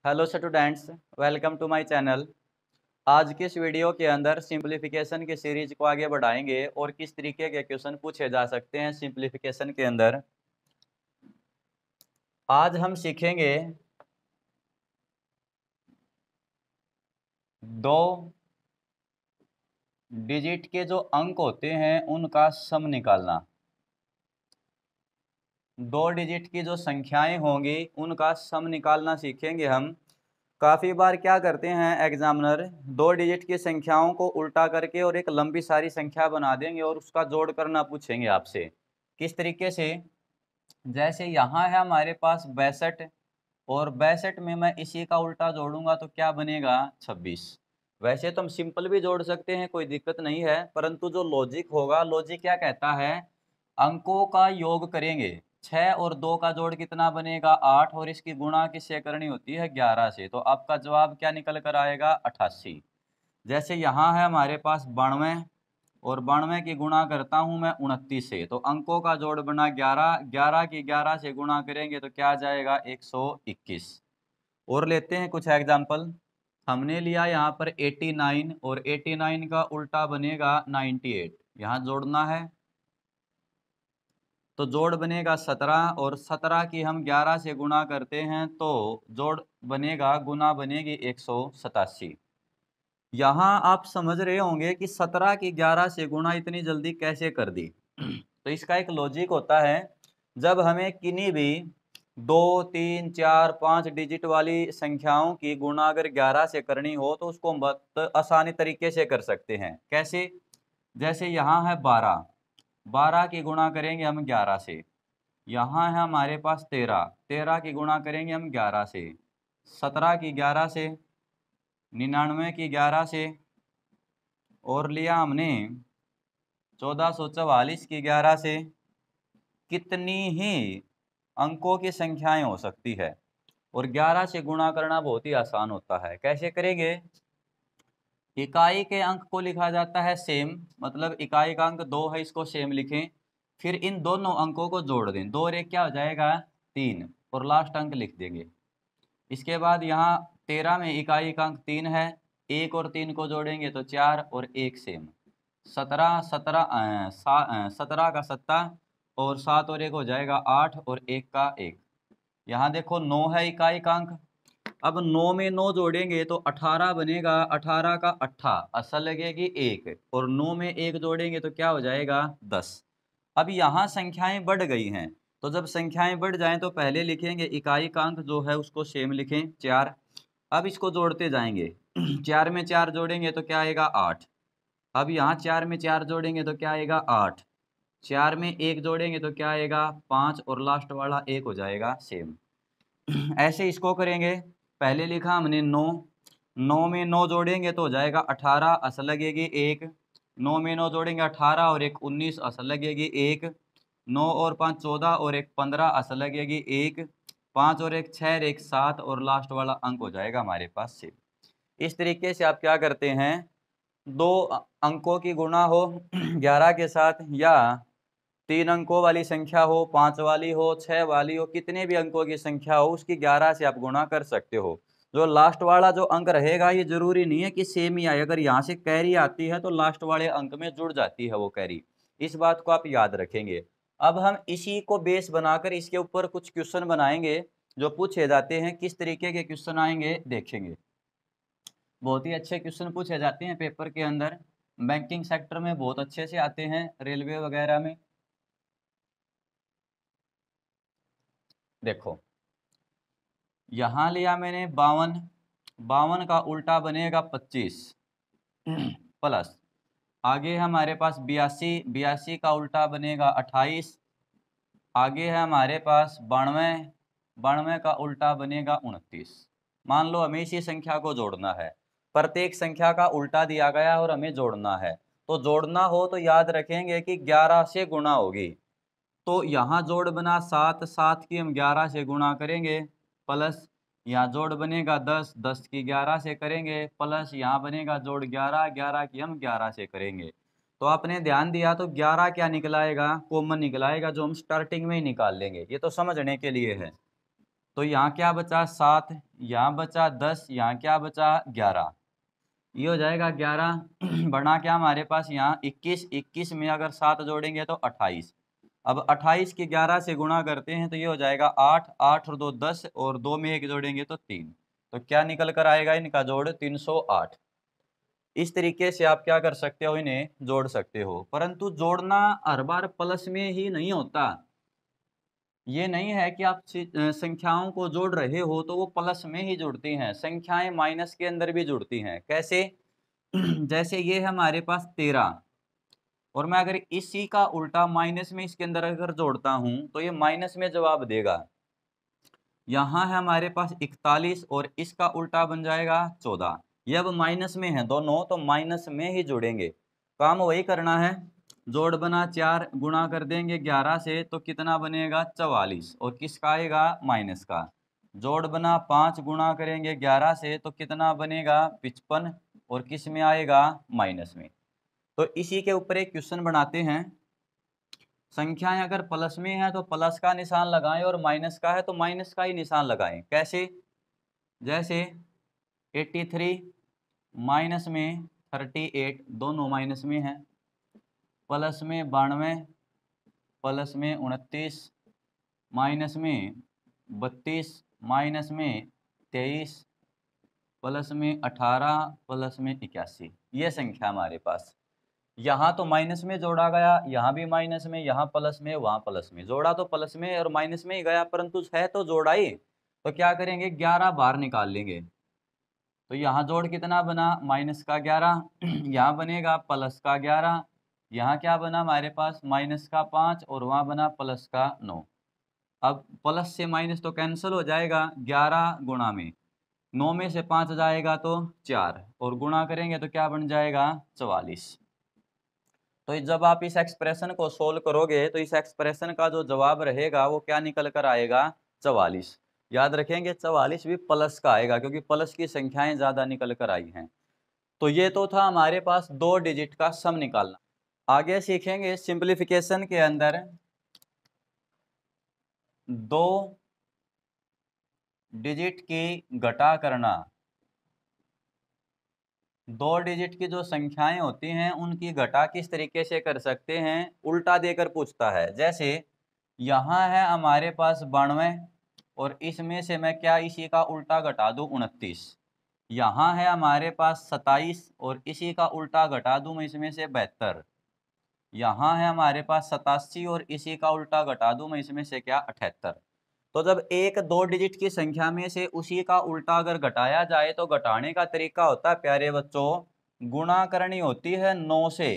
Hello students, welcome to my channel. आज की इस वीडियो के अंदर सिंप्लीफिकेशन की सीरीज को आगे बढ़ाएंगे और किस तरीके के क्वेश्चन पूछे जा सकते हैं सिंप्लीफिकेशन के अंदर। आज हम सीखेंगे दो डिजिट के जो अंक होते हैं उनका सम निकालना। दो डिजिट की जो संख्याएं होंगी उनका सम निकालना सीखेंगे हम। काफ़ी बार क्या करते हैं एग्जामिनर, दो डिजिट की संख्याओं को उल्टा करके और एक लंबी सारी संख्या बना देंगे और उसका जोड़ करना पूछेंगे आपसे। किस तरीके से? जैसे यहाँ है हमारे पास 62 और 62 में मैं इसी का उल्टा जोड़ूंगा तो क्या बनेगा? 26। वैसे तो हम सिंपल भी जोड़ सकते हैं, कोई दिक्कत नहीं है, परंतु जो लॉजिक होगा, लॉजिक क्या कहता है, अंकों का योग करेंगे। 6 और 2 का जोड़ कितना बनेगा? 8, और इसकी गुणा किससे करनी होती है? 11 से। तो आपका जवाब क्या निकल कर आएगा? 88। जैसे यहाँ है हमारे पास 92 और 92 की गुणा करता हूँ मैं 29 से, तो अंकों का जोड़ बना 11, 11 की 11 से गुणा करेंगे तो क्या आ जाएगा? 121। और लेते हैं कुछ एग्जाम्पल। हमने लिया यहाँ पर 89 और 89 का उल्टा बनेगा 98, यहाँ जोड़ना है तो जोड़ बनेगा 17, और 17 की हम 11 से गुणा करते हैं तो जोड़ बनेगा, गुना बनेगी 187। यहाँ आप समझ रहे होंगे कि 17 की 11 से गुणा इतनी जल्दी कैसे कर दी। तो इसका एक लॉजिक होता है, जब हमें किन्हीं भी 2, 3, 4, 5 डिजिट वाली संख्याओं की गुणा अगर 11 से करनी हो तो उसको बहुत आसानी तरीके से कर सकते हैं। कैसे? जैसे यहाँ है 12, 12 की गुणा करेंगे हम 11 से। यहाँ है हमारे पास 13, 13 की गुणा करेंगे हम 11 से। 17 की 11 से, 99 की 11 से, और लिया हमने 1444 की 11 से। कितनी ही अंकों की संख्याएं हो सकती है, और 11 से गुणा करना बहुत ही आसान होता है। कैसे करेंगे? इकाई के अंक को लिखा जाता है सेम, मतलब इकाई का अंक 2 है, इसको सेम लिखें। फिर इन दोनों अंकों को जोड़ दें, 2 और 1 क्या हो जाएगा? 3, और लास्ट अंक लिख देंगे। इसके बाद यहाँ 13 में इकाई का अंक 3 है, 1 और 3 को जोड़ेंगे तो 4 और 1 सेम। 17 17 का 7 और 7 और 1 हो जाएगा 8 और 1 का 1। यहाँ देखो 9 है इकाई का अंक। अब 9 में 9 जोड़ेंगे तो 18 बनेगा, 18 का 8 असल लगेगी 1, और 9 में 1 जोड़ेंगे तो क्या हो जाएगा? 10। अब यहाँ संख्याएं बढ़ गई हैं, तो जब संख्याएं बढ़ जाएं तो पहले लिखेंगे इकाई का अंक जो है उसको सेम लिखें 4। अब इसको जोड़ते जाएंगे 4 में 4 जोड़ेंगे तो क्या आएगा? 8। अब यहाँ 4 में 4 जोड़ेंगे तो क्या आएगा? 8। 4 में 1 जोड़ेंगे तो क्या आएगा? 5, और लास्ट वाला 1 हो जाएगा सेम। ऐसे इसको करेंगे। पहले लिखा हमने 9, 9 में 9 जोड़ेंगे तो हो जाएगा 18, असल लगेगी 1। 9 में 9 जोड़ेंगे 18 और 1 19, असल लगेगी 1। 9 और 5 14 और 1 15, असल लगेगी 1। 5 और 1 6 और 1 7, और लास्ट वाला अंक हो जाएगा हमारे पास 6। इस तरीके से आप क्या करते हैं, दो अंकों की गुणा हो 11 के साथ, या 3 अंकों वाली संख्या हो, 5 वाली हो, 6 वाली हो, कितने भी अंकों की संख्या हो उसकी 11 से आप गुणा कर सकते हो। जो लास्ट वाला जो अंक रहेगा ये जरूरी नहीं है कि सेम ही आए, अगर यहाँ से कैरी आती है तो लास्ट वाले अंक में जुड़ जाती है वो कैरी। इस बात को आप याद रखेंगे। अब हम इसी को बेस बनाकर इसके ऊपर कुछ क्वेश्चन बनाएंगे जो पूछे जाते हैं। किस तरीके के क्वेश्चन आएंगे देखेंगे। बहुत ही अच्छे क्वेश्चन पूछे जाते हैं पेपर के अंदर, बैंकिंग सेक्टर में बहुत अच्छे से आते हैं, रेलवे वगैरह में। देखो यहाँ लिया मैंने 52, 52 का उल्टा बनेगा 25 प्लस, आगे है हमारे पास 82, 82 का उल्टा बनेगा 28। आगे है हमारे पास 92, 92 का उल्टा बनेगा 29। मान लो हमें इसी संख्या को जोड़ना है, प्रत्येक संख्या का उल्टा दिया गया और हमें जोड़ना है। तो जोड़ना हो तो याद रखेंगे कि 11 से गुणा होगी। तो यहाँ जोड़ बना 7, 7 की हम 11 से गुणा करेंगे, प्लस यहाँ जोड़ बनेगा 10, 10 की 11 से करेंगे, प्लस यहाँ बनेगा जोड़ 11, 11 की हम 11 से करेंगे। तो आपने ध्यान दिया तो 11 क्या निकलाएगा? कॉमन निकलाएगा, जो हम स्टार्टिंग में ही निकाल लेंगे। ये तो समझने के लिए है। तो यहाँ क्या बचा 7, यहाँ बचा 10, यहाँ क्या बचा 11, ये हो जाएगा 11 बना क्या हमारे पास यहाँ 21, 21 में अगर 7 जोड़ेंगे तो 28। अब 28 के 11 से गुणा करते हैं तो ये हो जाएगा 8, 8 और 2 10 और 2 में 1 जोड़ेंगे तो 3। तो क्या निकल कर आएगा इनका जोड़ 308। इस तरीके से आप क्या कर सकते हो, इन्हें जोड़ सकते हो। परंतु जोड़ना हर बार प्लस में ही नहीं होता। ये नहीं है कि आप संख्याओं को जोड़ रहे हो तो वो प्लस में ही जुड़ती हैं, संख्याएं माइनस के अंदर भी जुड़ती हैं। कैसे? जैसे ये है हमारे पास 13 और मैं अगर इसी का उल्टा माइनस में इसके अंदर अगर जोड़ता हूं तो ये माइनस में जवाब देगा। यहाँ है हमारे पास 41 और इसका उल्टा बन जाएगा 14। ये अब माइनस में है दोनों, तो माइनस में ही जुड़ेंगे। काम वही करना है, जोड़ बना 4 गुणा कर देंगे 11 से तो कितना बनेगा 44 और किसका आएगा माइनस का। जोड़ बना 5 गुणा करेंगे 11 से तो कितना बनेगा 55 और किस में आएगा माइनस में। तो इसी के ऊपर एक क्वेश्चन बनाते हैं। संख्याएं अगर प्लस में है तो प्लस का निशान लगाएं और माइनस का है तो माइनस का ही निशान लगाएं। कैसे? जैसे 83 माइनस में 38, दोनों माइनस में है, प्लस में 92, प्लस में 29, माइनस में 32, माइनस में 23, प्लस में 18, प्लस में 81। ये संख्या हमारे पास यहाँ तो माइनस में जोड़ा गया, यहाँ भी माइनस में, यहाँ प्लस में, वहाँ प्लस में। जोड़ा तो प्लस में और माइनस में ही गया, परंतु है तो जोड़ा ही। तो क्या करेंगे 11 बाहर निकाल लेंगे। तो यहाँ जोड़ कितना बना माइनस का 11, यहाँ बनेगा प्लस का 11, यहाँ क्या बना हमारे पास माइनस का 5 और वहाँ बना प्लस का 9। अब प्लस से माइनस तो कैंसिल हो जाएगा, 11 गुणा में 9 में से 5 जाएगा तो 4 और गुणा करेंगे तो क्या बन जाएगा 44। तो जब आप इस एक्सप्रेशन को सोल्व करोगे तो इस एक्सप्रेशन का जो जवाब रहेगा वो क्या निकल कर आएगा 44। याद रखेंगे 44 भी प्लस का आएगा क्योंकि प्लस की संख्याएं ज्यादा निकल कर आई हैं। तो ये तो था हमारे पास 2 डिजिट का सम निकालना। आगे सीखेंगे सिंप्लीफिकेशन के अंदर 2 डिजिट की घटा करना। 2 डिजिट की जो संख्याएं होती हैं उनकी घटा किस तरीके से कर सकते हैं, उल्टा देकर पूछता है। जैसे यहाँ है हमारे पास 92 और इसमें से मैं क्या इसी का उल्टा घटा दूं 29। यहाँ है हमारे पास 27 और इसी का उल्टा घटा दूं मैं इसमें से 72। यहाँ है हमारे पास 87 और इसी का उल्टा घटा दूं मैं इसमें से क्या 78। तो जब एक 2 डिजिट की संख्या में से उसी का उल्टा अगर घटाया जाए तो घटाने का तरीका होता है प्यारे बच्चों, गुणा करनी होती है 9 से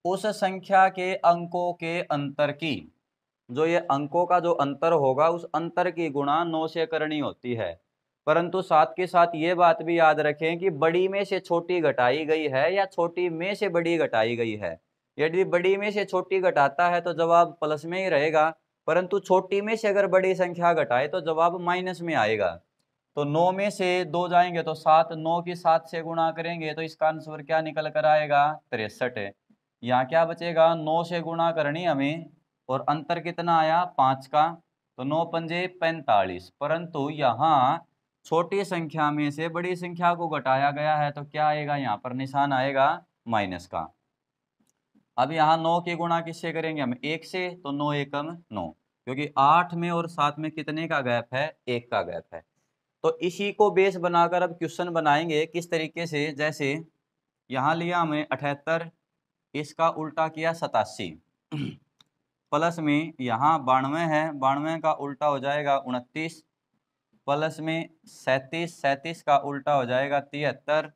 उस संख्या के अंकों के अंतर की। जो ये अंकों का जो अंतर होगा उस अंतर की गुणा 9 से करनी होती है। परंतु साथ के साथ ये बात भी याद रखें कि बड़ी में से छोटी घटाई गई है या छोटी में से बड़ी घटाई गई है। यदि बड़ी में से छोटी घटाता है तो जवाब प्लस में ही रहेगा, परंतु छोटी में से अगर बड़ी संख्या घटाए तो जवाब माइनस में आएगा। तो 9 में से 2 जाएंगे तो 7, 9 की 7 से गुणा करेंगे तो इसका आंसर क्या निकल कर आएगा 63। यहाँ क्या बचेगा 9 से गुणा करनी हमें और अंतर कितना आया 5 का, तो 9 पंजे 45। परंतु यहाँ छोटी संख्या में से बड़ी संख्या को घटाया गया है तो क्या आएगा यहाँ पर निशान आएगा माइनस का। अब यहाँ 9 की गुणा किससे करेंगे हम 1 से, तो 9 एकम 9, क्योंकि 8 में और 7 में कितने का गैप है 1 का गैप है। तो इसी को बेस बनाकर अब क्वेश्चन बनाएंगे किस तरीके से। जैसे यहाँ लिया हमें 78, इसका उल्टा किया 87, प्लस में यहाँ 92 है, 92 का उल्टा हो जाएगा 29, प्लस में 37, 37 का उल्टा हो जाएगा 73,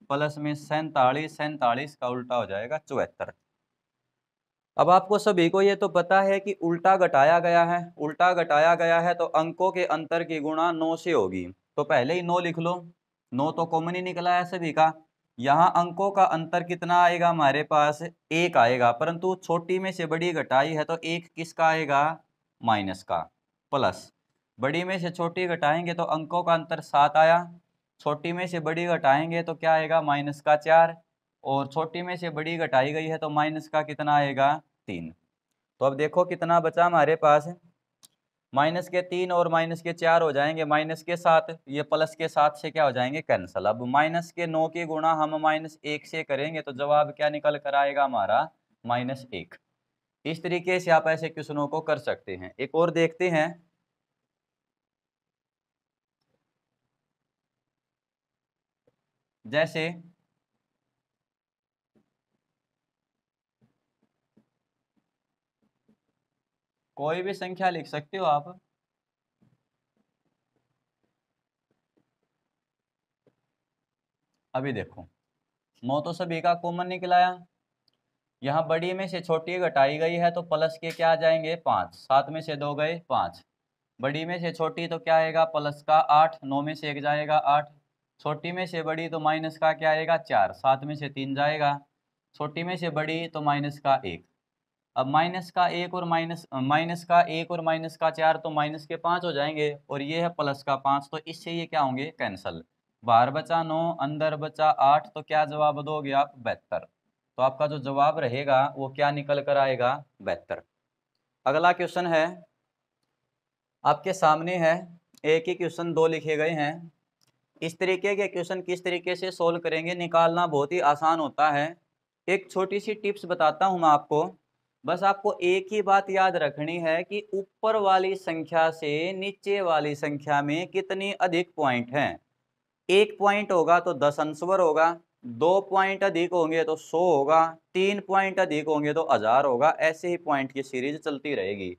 प्लस में 47, 47 का उल्टा हो जाएगा 74। अब आपको सभी को ये तो पता है कि उल्टा घटाया गया है, उल्टा घटाया गया है तो अंकों के अंतर की गुणा 9 से होगी। तो पहले ही 9 लिख लो, 9 तो कॉमन ही निकला है सभी का। यहाँ अंकों का अंतर कितना आएगा हमारे पास 1 आएगा, परंतु छोटी में से बड़ी घटाई है तो 1 किसका आएगा माइनस का, प्लस बड़ी में से छोटी घटाएंगे तो अंकों का अंतर 7 आया, छोटी में से बड़ी घटाएंगे तो क्या आएगा माइनस का 4 और छोटी में से बड़ी घटाई गई है तो माइनस का कितना आएगा 3। तो अब देखो कितना बचा हमारे पास माइनस के 3 और माइनस के 4 हो जाएंगे माइनस के 7, ये प्लस के 7 से क्या हो जाएंगे कैंसिल। अब माइनस के 9 की गुणा हम -1 से करेंगे तो जवाब क्या निकल कर आएगा हमारा -1। इस तरीके से आप ऐसे क्वेश्चनों को कर सकते हैं। एक और देखते हैं, जैसे कोई भी संख्या लिख सकते हो आप। अभी देखो 9 तो सभी का कॉमन निकलाया, यहाँ बड़ी में से छोटी घटाई गई है तो प्लस के क्या आ जाएंगे 5, 7 में से 2 गए 5, बड़ी में से छोटी तो क्या आएगा प्लस का 8, 9 में से 1 जाएगा 8, छोटी में से बड़ी तो माइनस का क्या आएगा 4, 7 में से 3 जाएगा, छोटी में से बड़ी तो माइनस का 1। अब माइनस का 1 और माइनस का 4 तो माइनस के 5 हो जाएंगे, और ये है प्लस का 5, तो इससे ये क्या होंगे कैंसल। बाहर बचा 9, अंदर बचा 8, तो क्या जवाब दोगे आप 72। तो आपका जो जवाब रहेगा वो क्या निकल कर आएगा 72। अगला क्वेश्चन है आपके सामने है, एक ही क्वेश्चन दो लिखे गए हैं। इस तरीके के क्वेश्चन किस तरीके से सोल्व करेंगे, निकालना बहुत ही आसान होता है। एक छोटी सी टिप्स बताता हूं मैं आपको, बस आपको एक ही बात याद रखनी है कि ऊपर वाली संख्या से नीचे वाली संख्या में कितनी अधिक पॉइंट हैं। 1 पॉइंट होगा तो 10 आंसर होगा, 2 पॉइंट अधिक होंगे तो 100 होगा, 3 पॉइंट अधिक होंगे तो 1000 होगा, ऐसे ही पॉइंट की सीरीज चलती रहेगी।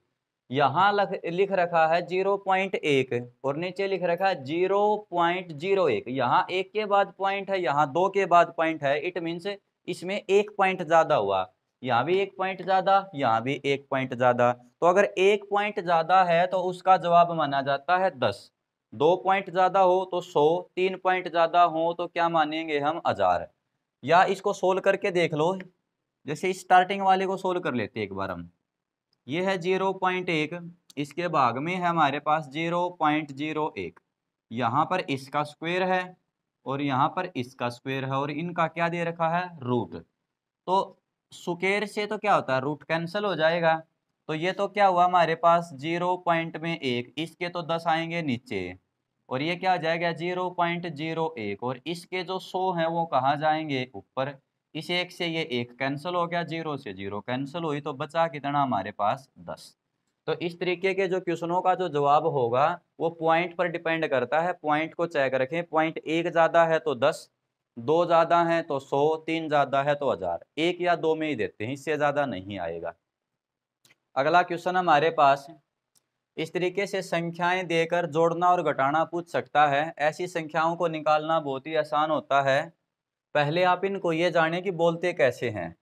यहाँ लिख रखा है 0.1 और नीचे लिख रखा है 0.01, यहाँ एक के बाद पॉइंट है, यहाँ 2 के बाद पॉइंट है, इट मीन्स इसमें 1 पॉइंट ज्यादा हुआ, यहाँ भी 1 पॉइंट ज्यादा, यहाँ भी 1 पॉइंट ज्यादा। तो अगर 1 पॉइंट ज्यादा है तो उसका जवाब माना जाता है 10, 2 पॉइंट ज्यादा हो तो 100, 3 पॉइंट ज्यादा हो तो क्या मानेंगे हम 1000। या इसको सोल्व करके देख लो, जैसे स्टार्टिंग वाले को सोल्व कर लेते हैं एक बार हम। ये है 0.1, इसके भाग में है हमारे पास 0.01, यहाँ पर इसका स्क्वायर है और यहाँ पर इसका स्क्वायर है, और इनका क्या दे रखा है रूट। तो स्क्वायर से तो क्या होता है रूट कैंसिल हो जाएगा, तो ये तो क्या हुआ हमारे पास 0.1, इसके तो 10 आएंगे नीचे, और ये क्या हो जाएगा 0.01, और इसके जो 100 हैं वो कहाँ जाएंगे ऊपर। इस एक से ये एक कैंसिल हो गया, 0 से 0 कैंसिल हुई, तो बचा कितना हमारे पास 10। तो इस तरीके के जो क्वेश्चनों का जो जवाब होगा वो पॉइंट पर डिपेंड करता है। पॉइंट को चेक रखें, पॉइंट 1 ज्यादा है तो 10, 2 ज्यादा है तो 100, 3 ज्यादा है तो 1000, 1 या 2 में ही देते हैं, इससे ज्यादा नहीं आएगा। अगला क्वेश्चन हमारे पास इस तरीके से संख्याएं देकर जोड़ना और घटाना पूछ सकता है। ऐसी संख्याओं को निकालना बहुत ही आसान होता है। पहले आप इनको ये जाने कि बोलते कैसे हैं।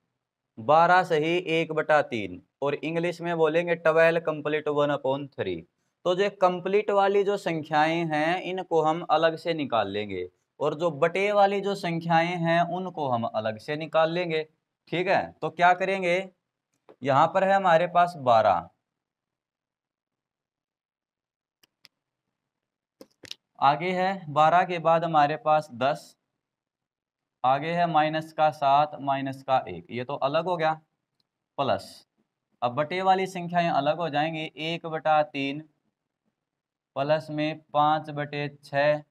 12 सही 1/3, और इंग्लिश में बोलेंगे 12 कंप्लीट 1/3। तो जो कंप्लीट वाली जो संख्याएं हैं इनको हम अलग से निकाल लेंगे, और जो बटे वाली जो संख्याएं हैं उनको हम अलग से निकाल लेंगे। ठीक है, तो क्या करेंगे, यहां पर है हमारे पास 12, आगे है 12 के बाद हमारे पास 10, आगे है माइनस का 7, माइनस का 1, ये तो अलग हो गया, प्लस अब बटे वाली संख्याएं अलग हो जाएंगी, 1/3 प्लस में 5/6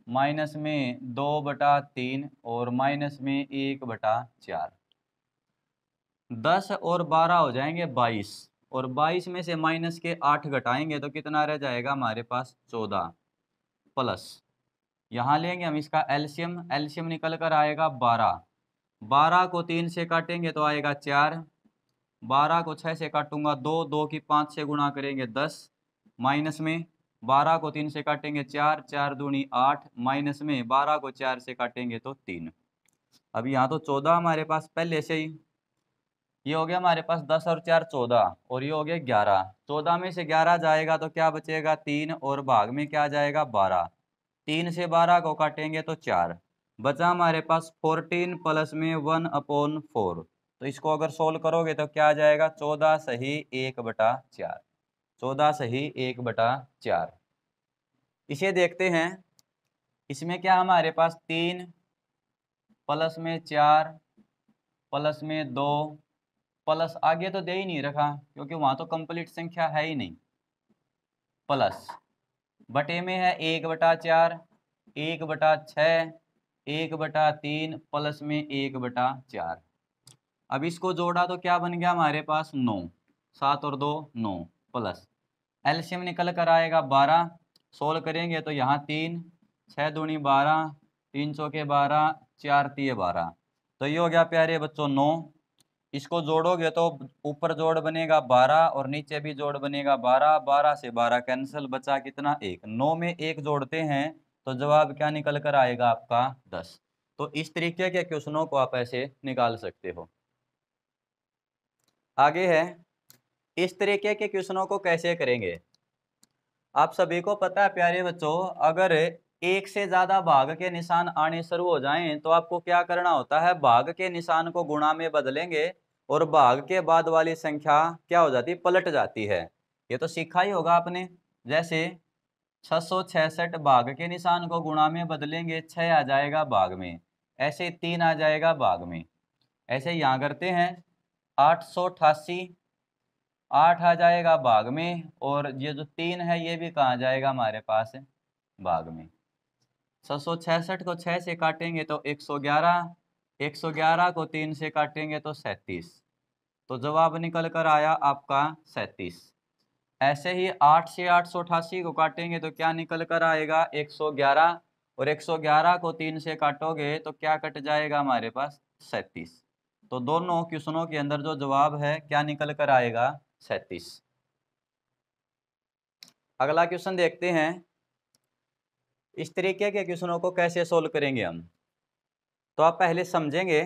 माइनस में 2/3 और माइनस में 1/4। 10 और 12 हो जाएंगे 22, और 22 में से माइनस के 8 घटाएंगे तो कितना रह जाएगा हमारे पास 14, प्लस यहाँ लेंगे हम इसका एलसीएम, एलसीएम निकल कर आएगा 12, 12 को 3 से काटेंगे तो आएगा 4, 12 को 6 से काटूंगा 2, 2 की 5 से गुणा करेंगे 10, माइनस में 12 को 3 से काटेंगे 4, 4 दूनी 8, माइनस में 12 को 4 से काटेंगे तो 3। अब यहाँ तो 14 हमारे पास पहले से ही, ये हो गया हमारे पास 10 और 4 14, और ये हो गया 11, 14 में से 11 जाएगा तो क्या बचेगा 3, और भाग में क्या जाएगा 12, 3 से 12 को काटेंगे तो 4, बचा हमारे पास 14 प्लस में 1/4। तो इसको अगर सोल्व करोगे तो क्या आ जाएगा 14 सही 1/4, 14 सही 1/4। इसे देखते हैं, इसमें क्या हमारे पास 3 प्लस में 4 प्लस में 2 प्लस आगे तो दे ही नहीं रखा क्योंकि वहां तो कंप्लीट संख्या है ही नहीं, प्लस बटे में है 1/4, 1/6, 1/3 प्लस में 1/4। अब इसको जोड़ा तो क्या बन गया हमारे पास 9, 7 और 2 9 प्लस एलसीएम निकल कर आएगा 12। सोल्व करेंगे तो यहाँ 3, 6 दूनी 12, 3 चौके 12, 4 तिये 12। तो ये हो गया प्यारे बच्चों 9। इसको जोड़ोगे तो ऊपर जोड़ बनेगा 12 और नीचे भी जोड़ बनेगा 12, 12 से 12 कैंसिल, बचा कितना 1। 9 में 1 जोड़ते हैं तो जवाब क्या निकल कर आएगा आपका 10। तो इस तरीके के क्वेश्चनों को आप ऐसे निकाल सकते हो। आगे है, इस तरीके के क्वेश्चनों को कैसे करेंगे। आप सभी को पता है प्यारे बच्चों, अगर एक से ज्यादा भाग के निशान आने शुरू हो जाएं तो आपको क्या करना होता है, भाग के निशान को गुणा में बदलेंगे और भाग के बाद वाली संख्या क्या हो जाती है, पलट जाती है। ये तो सीखा ही होगा आपने। जैसे 666 भाग के निशान को गुणा में बदलेंगे 6 आ जाएगा भाग में, ऐसे 3 आ जाएगा भाग में। ऐसे यहाँ करते हैं 888, 8 आ जाएगा भाग में, और ये जो 3 है ये भी कहाँ जाएगा हमारे पास है भाग में। 666 को 6 से काटेंगे तो 111, 111 को 3 से काटेंगे तो 37। तो जवाब निकल कर आया आपका 37। ऐसे ही 8 से 888 को काटेंगे तो क्या निकल कर आएगा 111, और 111 को 3 से काटोगे तो क्या कट जाएगा हमारे पास 37। तो दोनों क्वेश्चनों के अंदर जो जवाब है क्या निकल कर आएगा 37। अगला क्वेश्चन देखते हैं, इस तरीके के क्वेश्चनों को कैसे सोल्व करेंगे हम। तो आप पहले समझेंगे,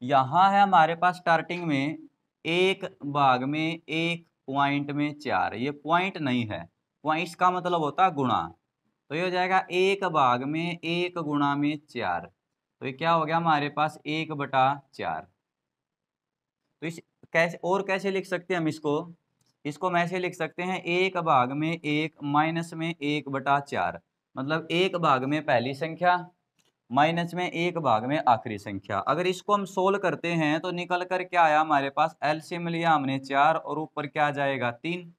यहाँ है हमारे पास स्टार्टिंग में एक भाग में 1 पॉइंट में 4, ये पॉइंट नहीं है, पॉइंट इसका मतलब होता है गुणा। तो ये हो जाएगा 1 भाग में 1 गुणा में 4, तो ये क्या हो गया हमारे पास 1/4। तो इस कैसे और कैसे लिख सकते हैं हम इसको हम ऐसे लिख सकते हैं 1 भाग में 1 माइनस में 1/4, मतलब 1 भाग में पहली संख्या माइनस में 1 भाग में आखिरी संख्या। अगर इसको हम सोल्व करते हैं तो निकल कर क्या आया हमारे पास, एलसीएम लिया हमने 4 और ऊपर क्या आ जाएगा 3।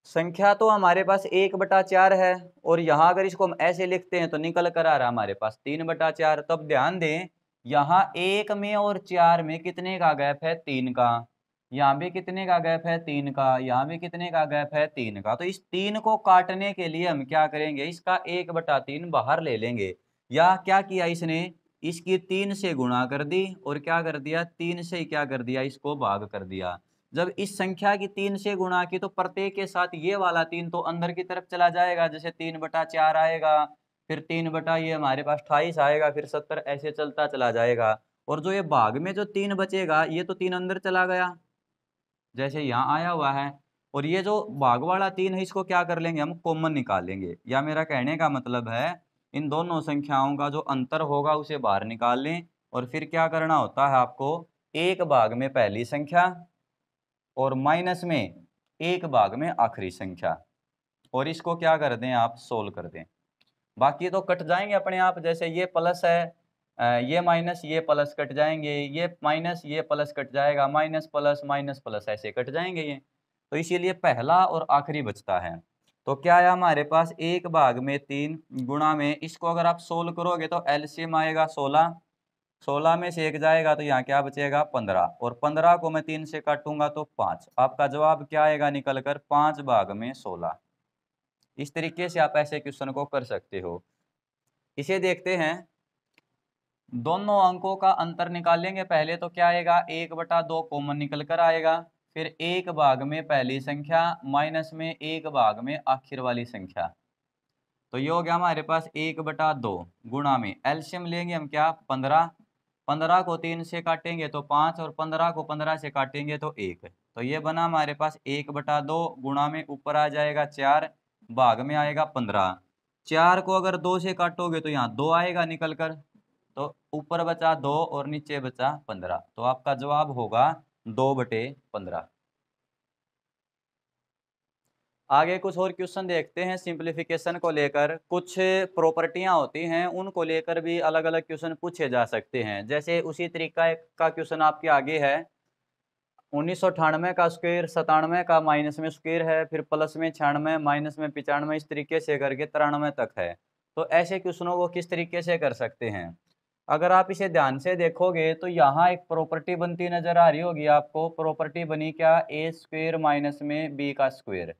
संख्या तो हमारे पास 1/4 है, और यहाँ अगर इसको हम ऐसे लिखते हैं तो निकल कर आ रहा है हमारे पास 3/4। तब ध्यान दें, यहाँ 1 में और 4 में कितने का गैप है 3 का, यहाँ भी कितने का गैप है 3 का, यहाँ भी कितने का गैप है 3 का। तो इस 3 को काटने के लिए हम क्या करेंगे, इसका 1/3 बाहर ले लेंगे। या क्या किया इसने, इसकी 3 से गुणा कर दी और क्या कर दिया 3 से ही क्या कर दिया, इसको भाग कर दिया। जब इस संख्या की 3 से गुणा की तो प्रत्येक के साथ ये वाला 3 तो अंदर की तरफ चला जाएगा, जैसे 3/4 आएगा, फिर 3 बटा ये हमारे पास 28 आएगा, फिर 70, ऐसे चलता चला जाएगा। और जो ये भाग में जो 3 बचेगा ये तो 3 अंदर चला गया जैसे यहाँ आया हुआ है, और ये जो भाग वाला 3 है इसको क्या कर लेंगे हम, कॉमन निकाल लेंगे। या मेरा कहने का मतलब है इन दोनों संख्याओं का जो अंतर होगा उसे बाहर निकाल लें, और फिर क्या करना होता है आपको, 1 भाग में पहली संख्या और माइनस में 1 भाग में आखिरी संख्या, और इसको क्या कर दें आप सोल्व कर दें। बाकी तो कट जाएंगे अपने आप, जैसे ये प्लस है, ये माइनस ये प्लस कट जाएंगे, ये माइनस ये प्लस कट जाएगा, माइनस प्लस ऐसे कट जाएंगे ये। तो इसीलिए पहला और आखिरी बचता है। तो क्या आया हमारे पास 1 भाग में 3 गुणा में, इसको अगर आप सोल्व करोगे तो एलसीएम आएगा 16, 16 में से 1 जाएगा तो यहाँ क्या बचेगा 15, और 15 को मैं 3 से काटूंगा तो 5। आपका जवाब क्या आएगा निकल कर 5 भाग में 16। इस तरीके से आप ऐसे क्वेश्चन को कर सकते हो। इसे देखते हैं, दोनों अंकों का अंतर निकालेंगे। पहले तो क्या आएगा 1/2 कॉमन निकल कर आएगा, फिर 1 भाग में पहली संख्या माइनस में 1 भाग में आखिर वाली संख्या। तो ये हो गया हमारे पास 1/2 गुणा में एलसीएम लेंगे हम क्या 15, 15 को 3 से काटेंगे तो 5, और 15 को 15 से काटेंगे तो 1। तो ये बना हमारे पास 1/2 गुणा में ऊपर आ जाएगा 4, भाग में आएगा 15। 4 को अगर 2 से काटोगे तो यहाँ 2 आएगा निकल कर, तो ऊपर बचा 2 और नीचे बचा 15। तो आपका जवाब होगा 2/15। आगे कुछ और क्वेश्चन देखते हैं सिंप्लीफिकेशन को लेकर। कुछ प्रॉपर्टियां होती हैं उनको लेकर भी अलग अलग क्वेश्चन पूछे जा सकते हैं। जैसे उसी तरीका का क्वेश्चन आपके आगे है, 1998 का स्क्वायर 97 का माइनस में स्क्वायर है, फिर प्लस में 96, माइनस में 95, इस तरीके से करके 93 तक है। तो ऐसे क्वेश्चनों को किस तरीके से कर सकते हैं? अगर आप इसे ध्यान से देखोगे तो यहाँ एक प्रॉपर्टी बनती नजर आ रही होगी आपको। प्रॉपर्टी बनी क्या? ए स्क्वायर माइनस में बी का स्क्वायर।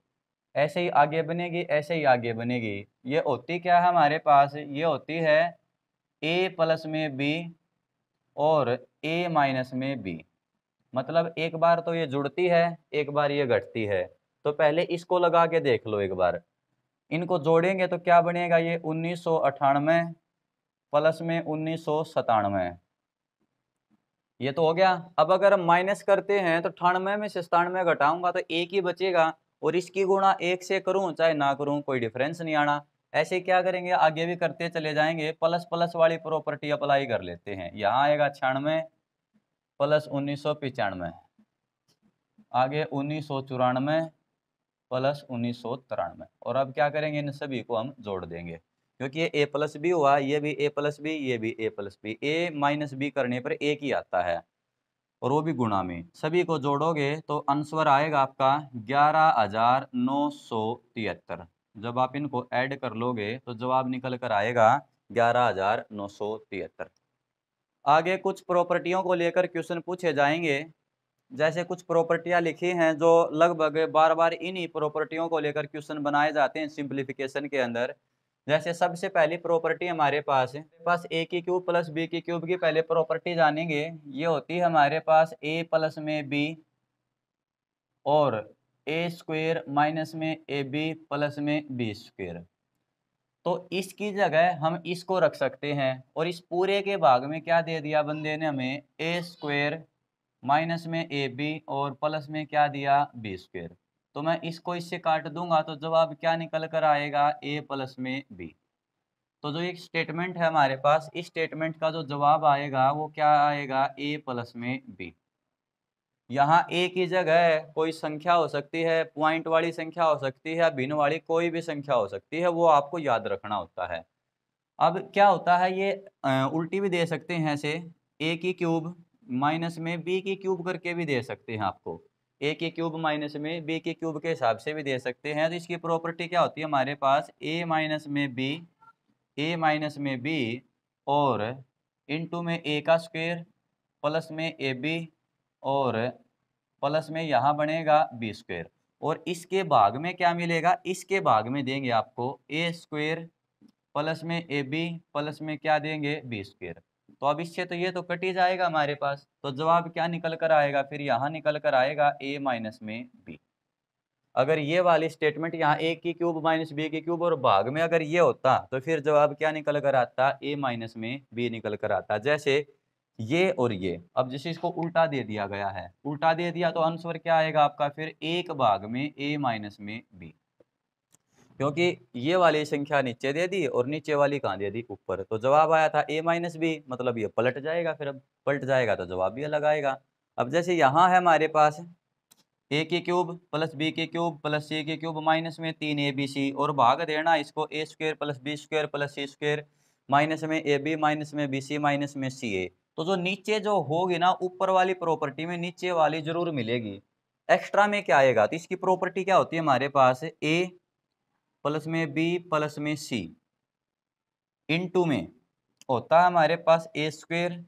ऐसे ही आगे बनेगी, ऐसे ही आगे बनेगी। ये होती क्या है हमारे पास? ये होती है ए प्लस में बी और ए माइनस में बी। मतलब एक बार तो ये जुड़ती है, एक बार ये घटती है। तो पहले इसको लगा के देख लो एक बार। इनको जोड़ेंगे तो क्या बनेगा? ये 1998 प्लस में 1997, ये तो हो गया। अब अगर हम माइनस करते हैं तो 98 में से 97 घटाऊंगा तो एक ही बचेगा, और इसकी गुणा एक से करूं चाहे ना करूं कोई डिफरेंस नहीं आना। ऐसे क्या करेंगे? आगे भी करते चले जाएंगे। प्लस प्लस वाली प्रॉपर्टी अप्लाई कर लेते हैं। यहाँ आएगा 96 प्लस 1995, आगे 1994 प्लस 1993, और अब क्या करेंगे? इन सभी को हम जोड़ देंगे, क्योंकि ये ए प्लस बी हुआ, ये भी ए प्लस बी, ये भी ए प्लस बी। ए माइनस बी करने पर एक ही आता है, और वो भी गुणा में। सभी को जोड़ोगे तो आंसर आएगा आपका 11,973। जब आप इनको ऐड कर लोगे तो जवाब निकल कर आएगा 11,973। आगे कुछ प्रॉपर्टियों को लेकर क्वेश्चन पूछे जाएंगे। जैसे कुछ प्रॉपर्टियां लिखी हैं जो लगभग बार बार इन्हीं प्रॉपर्टियों को लेकर क्वेश्चन बनाए जाते हैं सिंप्लीफिकेशन के अंदर। जैसे सबसे पहली प्रॉपर्टी हमारे पास ए की क्यूब प्लस बी की क्यूब की पहले प्रॉपर्टी जानेंगे। ये होती है हमारे पास ए प्लस में बी और ए स्क्वायर माइनस में ए बी प्लस में बी स्क्वायर। तो इसकी जगह हम इसको रख सकते हैं, और इस पूरे के भाग में क्या दे दिया बंदे ने हमें? ए स्क्वायर माइनस में ए बी और प्लस में क्या दिया? B square. तो मैं इसको इससे काट दूंगा तो जवाब क्या निकल कर आएगा? ए प्लस में बी। तो जो एक स्टेटमेंट है हमारे पास, इस स्टेटमेंट का जो जवाब आएगा वो क्या आएगा? ए प्लस में बी। यहाँ ए की जगह कोई संख्या हो सकती है, पॉइंट वाली संख्या हो सकती है, भिन्न वाली कोई भी संख्या हो सकती है, वो आपको याद रखना होता है। अब क्या होता है, ये उल्टी भी दे सकते हैं ऐसे, ए की क्यूब माइनस में बी की क्यूब करके भी दे सकते हैं आपको। ए की क्यूब माइनस में बी की क्यूब के हिसाब से भी दे सकते हैं। तो इसकी प्रॉपर्टी क्या होती है हमारे पास? ए माइनस में बी, ए माइनस में बी और इनटू में ए का स्क्वायर प्लस में ए बी और प्लस में यहाँ बनेगा बी स्क्वायर। और इसके भाग में क्या मिलेगा? इसके भाग में देंगे आपको ए स्क्वायर प्लस में ए बी प्लस में क्या देंगे? B square. तो अब इससे तो ये तो कट ही जाएगा हमारे पास। तो जवाब क्या निकल कर आएगा? फिर यहाँ निकल कर आएगा ए माइनस में बी। अगर ये वाली स्टेटमेंट यहाँ ए की क्यूब माइनस बी की क्यूब और भाग में अगर ये होता तो फिर जवाब क्या निकल कर आता? ए माइनस में बी निकल कर आता। जैसे ये और ये, अब जैसे इसको उल्टा दे दिया गया है, उल्टा दे दिया तो आंसर क्या आएगा आपका? फिर एक भाग में ए माइनस में बी, क्योंकि ये वाली संख्या नीचे दे दी और नीचे वाली कहाँ दे दी? ऊपर। तो जवाब आया था ए माइनस बी, मतलब ये पलट जाएगा। फिर अब पलट जाएगा तो जवाब भी अलग आएगा। अब जैसे यहाँ है हमारे पास ए की क्यूब प्लस बी की क्यूब प्लस सी की क्यूब माइनस में 3 ए बी सी, और भाग देना इसको a square plus b square plus c square minus में ए बी माइनस में बी सी माइनस में सी ए। तो जो नीचे जो होगी ना, ऊपर वाली प्रॉपर्टी में नीचे वाली जरूर मिलेगी। एक्स्ट्रा में क्या आएगा? तो इसकी प्रॉपर्टी क्या होती है हमारे पास? ए प्लस में बी प्लस में सी इनटू में होता है हमारे पास a square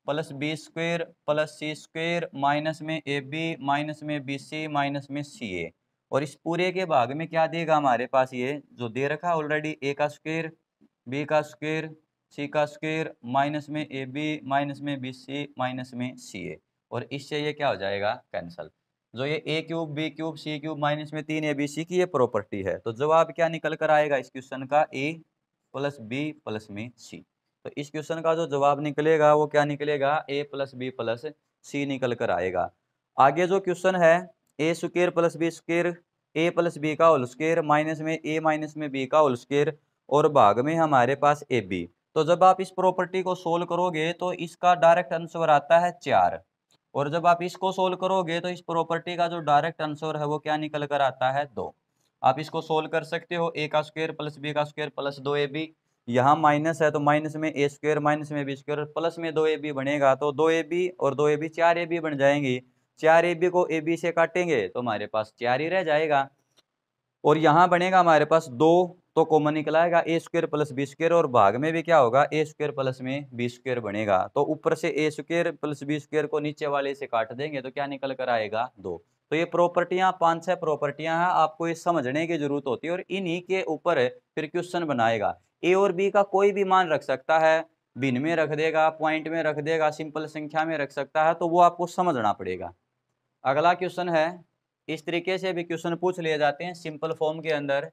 plus b square plus c square minus में ए बी माइनस में बी सी माइनस में सी ए। और इस पूरे के भाग में क्या देगा हमारे पास? ये जो दे रखा है ऑलरेडी, ए का स्क्वायर बी का स्क्वायर सी का स्क्वायर माइनस में ए बी माइनस में बी सी माइनस में सी ए। और इससे ये क्या हो जाएगा? कैंसल। जो ये ए cube B cube C cube minus में 3 ए बी सी की ये प्रॉपर्टी है। तो जवाब क्या निकल कर आएगा इस क्वेश्चन का? ए प्लस बी प्लस में सी। तो इस क्वेश्चन का जो जवाब निकलेगा वो क्या निकलेगा? ए प्लस बी प्लस सी निकल कर आएगा। आगे जो क्वेश्चन है ए स्क्वायर प्लस बी स्क्वायर ए प्लस बी का होल स्क्वायर माइनस में ए माइनस में बी का होल स्क्वायर और भाग में हमारे पास ए बी। तो जब आप इस प्रॉपर्टी को सोल्व करोगे तो इसका डायरेक्ट आंसर आता है 4, और जब आप इसको सोल्व करोगे तो इस प्रॉपर्टी का जो डायरेक्ट आंसर है वो क्या निकल कर आता है? 2। आप इसको सोल्व कर सकते हो। ए का स्क्वायर प्लस बी का स्क्वायर प्लस 2ab, यहाँ माइनस है तो माइनस में ए स्क्वायर माइनस में बी स्क्वायर प्लस में 2ab बनेगा, तो 2ab और 2ab 4ab बन जाएंगी। 4 AB को AB से काटेंगे तो हमारे पास 4 ही रह जाएगा, और यहाँ बनेगा हमारे पास 2, तो कॉमन निकलाएगा ए स्क्वायर प्लस बी स्क्वायर, और भाग में भी क्या होगा ए स्क्वायर प्लस में बी स्क्वायर बनेगा। तो ऊपर से ए स्क्वायर प्लस बी स्क्वायर को नीचे वाले से काट देंगे तो क्या निकल कर आएगा 2। तो ये प्रॉपर्टियां 5-6 प्रॉपर्टियां हैं, आपको ये समझने की जरूरत होती है और इन्हीं के ऊपर फिर क्वेश्चन बनाएगा। ए और बी का कोई भी मान रख सकता है, भिन्न में रख देगा, पॉइंट में रख देगा, सिंपल संख्या में रख सकता है, तो वो आपको समझना पड़ेगा। अगला क्वेश्चन है, इस तरीके से भी क्वेश्चन पूछ लिए जाते हैं सिंपल फॉर्म के अंदर।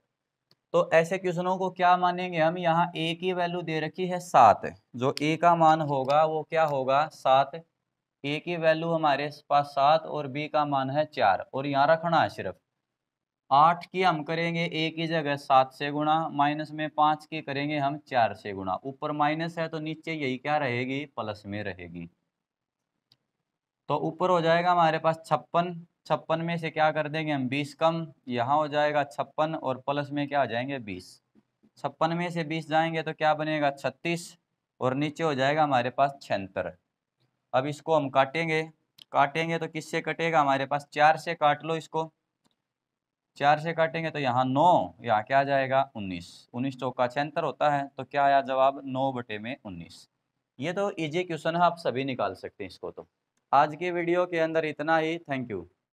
तो ऐसे क्वेश्चनों को क्या मानेंगे हम, यहाँ ए की वैल्यू दे रखी है 7, जो ए का मान होगा वो क्या होगा 7, ए की वैल्यू हमारे पास 7 और बी का मान है 4, और यहाँ रखना है सिर्फ 8 की हम करेंगे ए की जगह 7 से गुणा, माइनस में 5 की करेंगे हम 4 से गुणा, ऊपर माइनस है तो नीचे यही क्या रहेगी प्लस में रहेगी। तो ऊपर हो जाएगा हमारे पास 56, 56 में से क्या कर देंगे हम 20 कम, यहाँ हो जाएगा 56 और प्लस में क्या हो जाएंगे 20, 56 में से 20 जाएंगे तो क्या बनेगा 36, और नीचे हो जाएगा हमारे पास 76। अब इसको हम काटेंगे, काटेंगे तो किससे कटेगा हमारे पास 4 से काट लो इसको, 4 से काटेंगे तो यहाँ 9, यहाँ क्या आ जाएगा 19, 19 चौका 76 होता है, तो क्या आया जवाब 9/19। ये तो इजी क्वेश्चन है, आप सभी निकाल सकते हैं इसको। तो आज की वीडियो के अंदर इतना ही, थैंक यू।